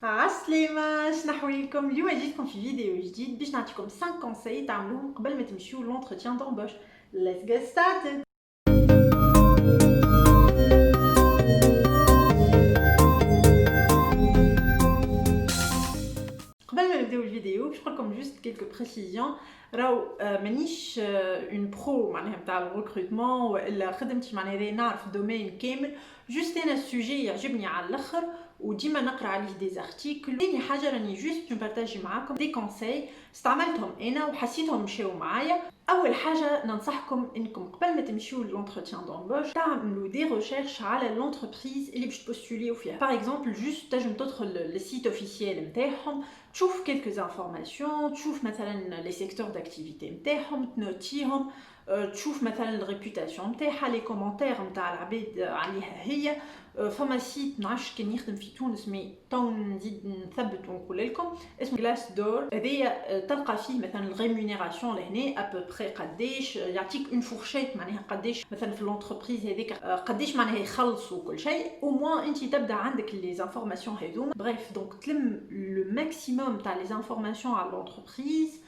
عسلامة، شنحوي لكم اليوم جيتكم في فيديو جديد باش نعطيكم 5 كونساي تعملوهم قبل ما تمشيو لونتروتيان دومبوش. Let's get started. قبل ما نبداو الفيديو باش نقولكم جوست كيلكو بريسيزيون. راهو مانيش اون برو معناها نتاع الريكروتمون والا خدمتي معناها نعرف الدومين كامل، جوست انا السوجي يعجبني على الاخر وديما نقرا عليه دي زارتيكل. ثاني حاجه راني جوست نبارطاجي معاكم دي كونساي استعملتهم انا وحسيتهم مشاو معايا. اول حاجه ننصحكم انكم قبل ما تمشيو لونتروتيان دومبوش تعملوا دي ريشيرش على لونتربريز اللي باش تبوستوليو فيها. باغ اكزومبل جوست تنجم تدخل للسيت اوفيسيال نتاعهم، تشوف quelques informations، تشوف مثلا لي سيكتور داكتيفيتي نتاعهم، تنوتيهم، تشوف مثلا الريبوتاسيون نتاعها، لي كومونتير نتاع العباد عليها هي. فما سيت نعرفش كان يخدم في تونس مي تو نزيد نثبت ونقول لكم اسمه كلاس دور. هذايا تلقى فيه مثلا الريمونيراسيون لهنا ابوبري قداش يعطيك اون فورشيت معناها قداش مثلا في لونتربريز هذيك قداش معناها يخلصوا كل شيء. او موان انت تبدا عندك لي زانفورماسيون هذوما. بريف دونك تلم لو ماكسيموم تاع لي زانفورماسيون على لونتربريز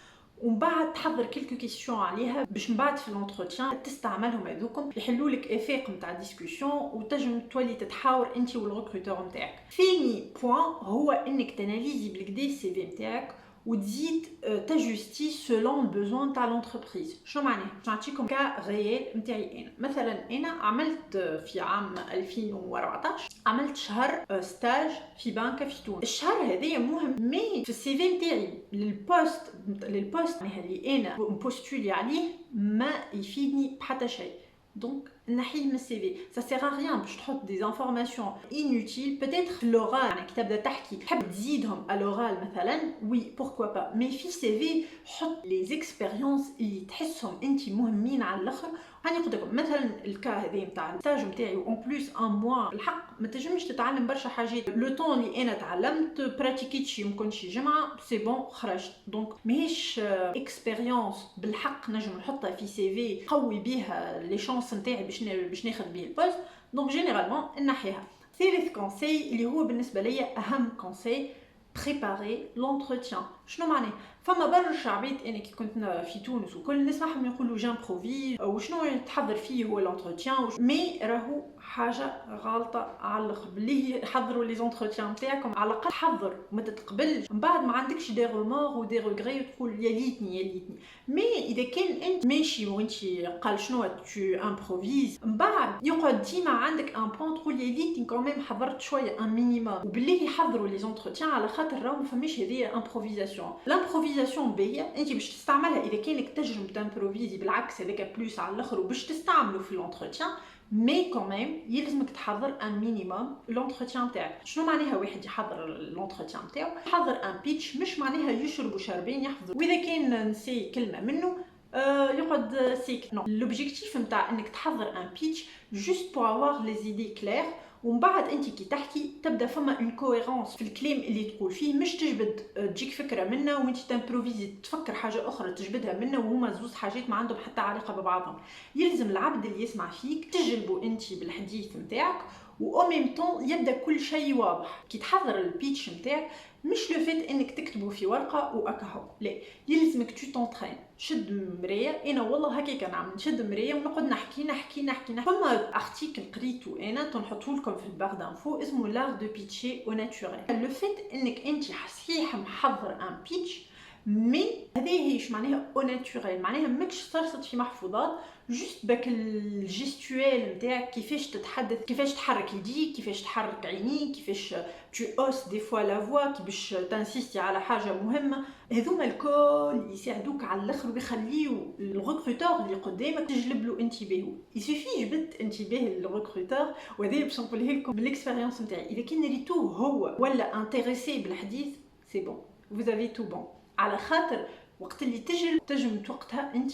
ومن بعد تحضر كيلكو كيسيون عليها باش من بعد في لونتروتيان تستعملهم هذوكم يحلوا لك افاق نتاع ديسكوسيون وتنجم تولي تتحاور انت والريكروتور نتاعك. ثاني بوين هو انك تاناليزي بالكدا السي في نتاعك وتزيد تاجوستي سولون البوزوان تاع لونتربريز. شنو معناه؟ نعطيكم كا ريال نتاعي انا. مثلا انا عملت في عام 2014 عملت شهر ستاج في بنكه في تونس. الشهر هذايا مهم مي في السي في نتاعي للبوست اللي انا مبوستولي عليه ما يفيدني بحتى شيء. دونك نحيه من السي في، سا سيغ ا ريان باش تحط دي انفورماسيون انوتيل. بوتيتر في لورال يعني كي تبدا تحكي تحب تزيدهم على لورال مثلا، وي بوركوا با، مي في السي في حط لي زيكسبيريونس اللي تحسهم انت مهمين على الاخر. هاني قلت لكم مثلا الكا هذا نتاع الستاج نتاعي اون بلوس ان موا، الحق ما تنجمش تتعلم برشا حاجات. لو طون اللي انا تعلمت براتيكيت يمكن شي جمعه سي بون خرجت. دونك ماهيش اكسبيريونس بالحق نجم نحطها في سي في قوي بها لي شانس نتاعي باش ناخذ بيه البوست. دونك جينيرالمون نحيها. ثالث كونساي اللي هو بالنسبه ليا اهم كونساي، بريباري لونتروتيان. شنو معناه؟ فما برشا عباد انا كي كنت في تونس وكل نسمعهم يقولوا جامبروفي وشنو تحضر فيه هو لونتروتيان، مي راهو حاجه غلطه على الاخر. بلي حضروا لي زونتروتيان نتاعكم على الاقل حضر وما تتقبلش من بعد ما عندكش دي رومور ودي ريغري وتقول يا ليتني. مي اذا كان انت ماشي وانت قال شنو تو امبروفيز من بعد يقعد ديما عندك ان بوين تقول يا ليتني كوميم حضرت شويه ان مينيموم. وبالله يحضروا لي زونتروتيان على خاطر راهو ما فماش هذه امبروفيزاسيون. الامبروفيزاسيون باهيه انت باش تستعملها اذا كانك تنجم تامبروفيزي، بالعكس هذاك بلوس على الاخر وباش تستعملوا في لونتروتيان. مي كوميم يلزمك تحضر ان مينيموم لونتروتيان تاعك. شنو معناها واحد يحضر لونتروتيان تاعو؟ يحضر ان بيتش، مش معناها يشربوا شاربين يحفظوا واذا كان نسي كلمه منه يقعد سيك. نو، لوبجيكتيف نتاع انك تحضر ان بيتش جوست بور افوار لي زيدي كلير. ومن بعد انت كي تحكي تبدا فما اون كوهيرونس في الكلام اللي تقول فيه، مش تجبد تجيك فكره منه وانت تامبروفيزي تفكر حاجه اخرى تجبدها منه وهما زوز حاجات ما عندهم حتى علاقه ببعضهم. يلزم العبد اللي يسمع فيك تجلبه انت بالحديث نتاعك و ميم طون يبدا كل شيء واضح. كي تحضر البيتش نتاعك مش لو فيت انك تكتبه في ورقه واكهو، لا، يلزمك تو تونطرين. شد مرايه، انا والله هكاك نعمل، نشد مرايه ونقعد نحكي. فما ارتيكل قريته انا تنحطه لكم في البار دانفو اسمه لار دو بيتشي او ناتوريل. لو فيت انك انت صحيح محضر ان بيتش مي هذه هيش معناها او ناتوريل، معناها ماكش صرصت في محفوظات، جوست باك الجيستوال نتاعك، كيفاش تتحدث، كيفاش تحرك يديك، كيفاش تحرك عينيك، كيفاش tu hausses des fois la voix كي باش تنسيستي على حاجه مهمه. هذوما الكل يساعدوك على الاخر ويخليو الريكروتور اللي قدامك تجلب له انتباهه. يسوفي جبت انتباه الريكروتور، وهذا باش نقولها لكم بالاكسبيريونس نتاعي. اذا كان ريتو هو ولا انتريسي بالحديث سي بون، vous avez tout bon. على خاطر وقت اللي تجم وقتها انت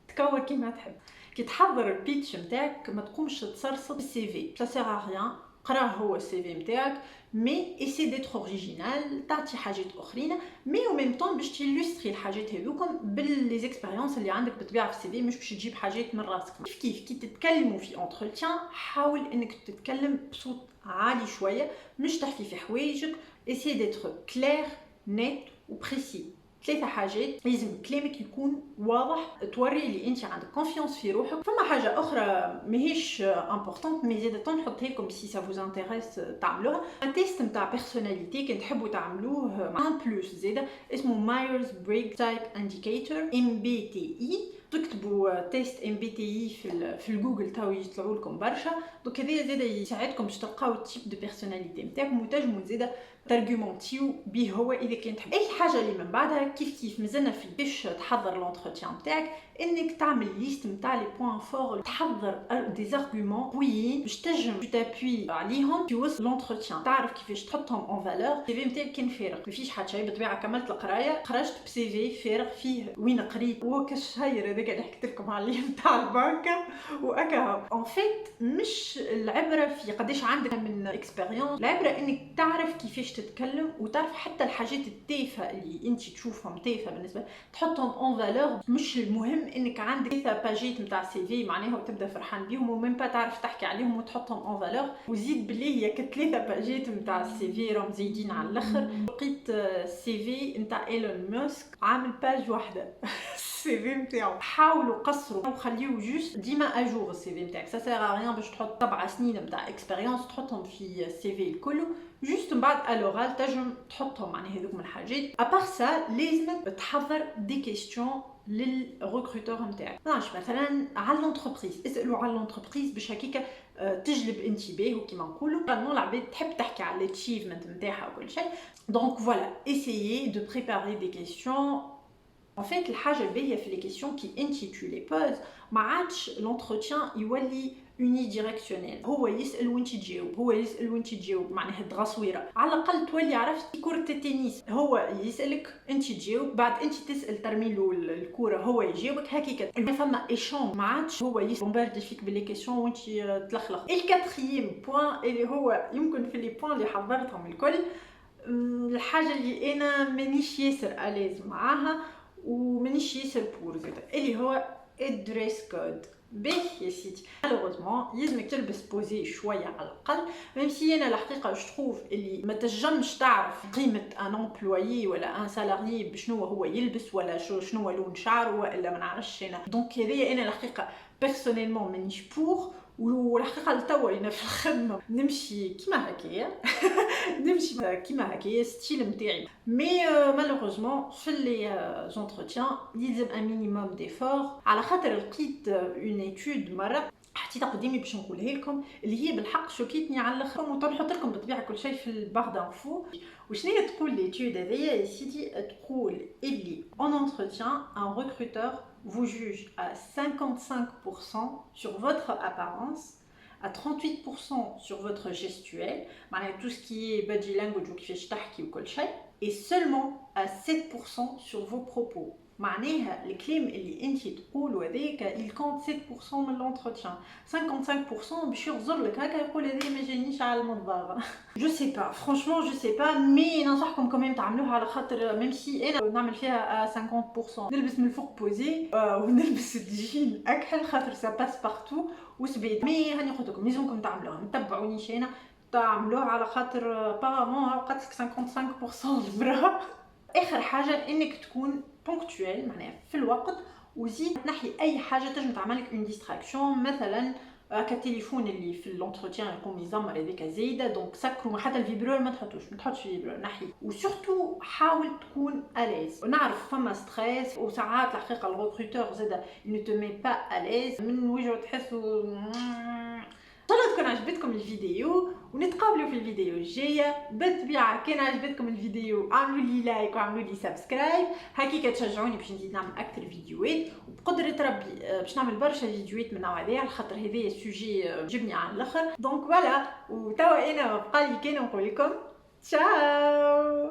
تكور كيما تحب. كي تحضر البيتش نتاعك ما تقومش تسرسط السي في، سا سيغ ا ريان. قراه هو السي في نتاعك مي ايسي ديتر اوريجينال، تعطي حاجات اخرين مي او ميم طون باش تيلوستري الحاجات هذوكم باللي زيكسبيريونس اللي عندك بطبيعه في السي في، مش باش تجيب حاجات من راسك. كيف كي تتكلموا في انتروتيان حاول انك تتكلم بصوت عالي شويه، مش تحكي في حوايجك، essayez d'être clair net وبريسي. 3 حاجات لازم كلامك يكون واضح، توري اللي انت عندك كونفيونس في روحك. فما حاجه اخرى ماهيش امبورطونت مي زيد نحطها لكم سي سا فوز انتريس تعملوها. تيست نتاع بيرسوناليتي كان تحبوا تعملوه مع ان بلوس زيد اسمه مايرز بريغ تايب انديكيتور MBTI. تكتبوا تيست MBTI في الجوجل تاو يطلعوا لكم برشا. دونك هذا زيد يساعدكم باش تلقاو التيب دو بيرسوناليتي نتاعكم وتنجموا زيد تارغومونتيو بيه هو اذا كان تحب. اي حاجه اللي من بعدها كيف مازلنا في باش تحضر لونتروتيان نتاعك انك تعمل ليست نتاع لي بوين فور، تحضر دي زارغومون قويين باش تنجم تابوي عليهم في وسط لونتروتيان، تعرف كيفاش تحطهم اون فالور. السي في نتاعك كان فارغ ما فيش حتى شيء بالطبيعه، كملت القرايه خرجت بسي في فارغ فيه وين قريت وكالشهير هذاك اللي حكيت لكم عليه نتاع البنكه واكا. اون فيت مش العبره في قداش عندك من اكسبيريونس، العبره انك تعرف كيفاش تتكلم وتعرف حتى الحاجات التافهه اللي انت تشوفهم تافهه بالنسبه تحطهم اون فالور. مش المهم انك عندك 3 باجيت نتاع سي في معناها وتبدا فرحان بيهم ومين با تعرف تحكي عليهم وتحطهم اون فالور. وزيد باللي هي 3 باجيت نتاع السي في راهم زايدين على الاخر. لقيت سي في نتاع ايلون ماسك عامل باج واحده السي في نتاعو. حاولوا قصروا وخليوه جوست ديما اجور السي في نتاعك. سا سير ا ريان باش تحط 7 سنين نتاع اكسبيريونس تحطهم في السي في الكل جوست من بعد الورال تنجم تحطهم معناها هذوك من الحاجات. ابار سا لازمك تحضر دي كيستيون للريكروتور نتاعك. مثلا على لونتربريز، اسالوا على لونتربريز باش هكاك تجلب انتباه وكيما نقولوا نو العباد تحب تحكي على الاتشيفمنت نتاعها وكل شيء. دونك فوالا essayez de préparer des questions. En fait الحاجه الباهيه في لي كيسيون كي انت تو لي بوز ما عادش لونتروتيان يولي اوني ديريكسيونيل، هو يسال وانت تجاوب، هو يسال وانت تجاوب، معناها دغصويره. على الاقل تولي عرفت كره التنس، هو يسالك انت تجاوب، بعد انت تسال ترمي له الكره هو يجاوبك هكاك. ما فما ايشون، ما عادش هو يبومباردي فيك باللي كيسيون وانت تلخلخ. الكاترييم بوين اللي هو يمكن في لي بوين اللي حضرتهم الكل الحاجه اللي انا مانيش ياسر اليز معاها ومانيش ياسر بور زيد اللي هو الدريس كود. باهي يا سيدي مالوغوزمون لازمك تلبس بوزي شويه على الاقل، ميم سي انا الحقيقه جو تروف اللي ما تنجمش تعرف قيمه ان امبلويي ولا ان سالاري بشنو هو يلبس ولا شنو لون شعره ولا ما نعرفش انا. دونك هذه انا الحقيقه بيرسونيلمون مانيش بور. والحقيقه لتوا انا في الخدمه نمشي كيما هكايا نمشي كيما هكايا ستيل نتاعي. مي مالوغوزمون في لي زونتروتيان يلزم ان مينيموم ديفور، على خاطر لقيت اون ايتود مره حطيتها قدامي باش نقولها لكم اللي هي بالحق شوكيتني على الاخر ونحط لكم بالطبيعه كل شيء في البار دانفو. وشنو هي تقول ليتود هذيا يا سيدي؟ تقول اللي en entretien un recruteur vous juge à 55% sur votre apparence, à 38% sur votre gestuelle, tout ce qui est body language ou كيفاش تحكي وكل شيء, et seulement à 7% sur vos propos. معناها الكلام اللي انت تقوله هذاك il compte 7% من l'entretien. 55% باش يغزر لك هكا يقول هذا ما جانيش على المنظار. جو سي با فرانشمون جو سي با، مي ننصحكم كمان تعملوها على خاطر ميم سي انا نعمل فيها 50% نلبس من الفوق بوزي ونلبس الجين اكحل خاطر سا باس بارتو وسبيد. مي هاني قلت لكم لازمكم تعملوها، تبعونيش انا تعملوها على خاطر بارامون قالت 55% جبرها. اخر حاجه انك تكون بونكتويل معناها في الوقت، وزيد تنحي اي حاجه تنجم تعملك اون ديستراكسيون. مثلا كالتليفون اللي في لونتروتيان يقوم يزمر هذيك زايده، دونك سكروا حتى الفيبرور ما تحطش فيبرور نحي. وسورتو حاول تكون اليز. ونعرف فما ستريس وساعات الحقيقه الريكروتور زاد نو تو مي با اليز من وجهه تحسوا. ان شاء الله تكون عجبتكم الفيديو ونتقابلوا في الفيديو الجايه. بالطبيعه كان عجبتكم الفيديو اعملوا لي لايك وعملوا لي سبسكرايب هكا تشجعوني باش نزيد نعمل اكثر فيديوهات، وبقدره ربي باش نعمل برشا فيديوهات من النوع هذا على خاطر هذا سوجي جبني على الاخر. دونك فوالا، وتوا انا بقى لي كان نقول لكم تشاو.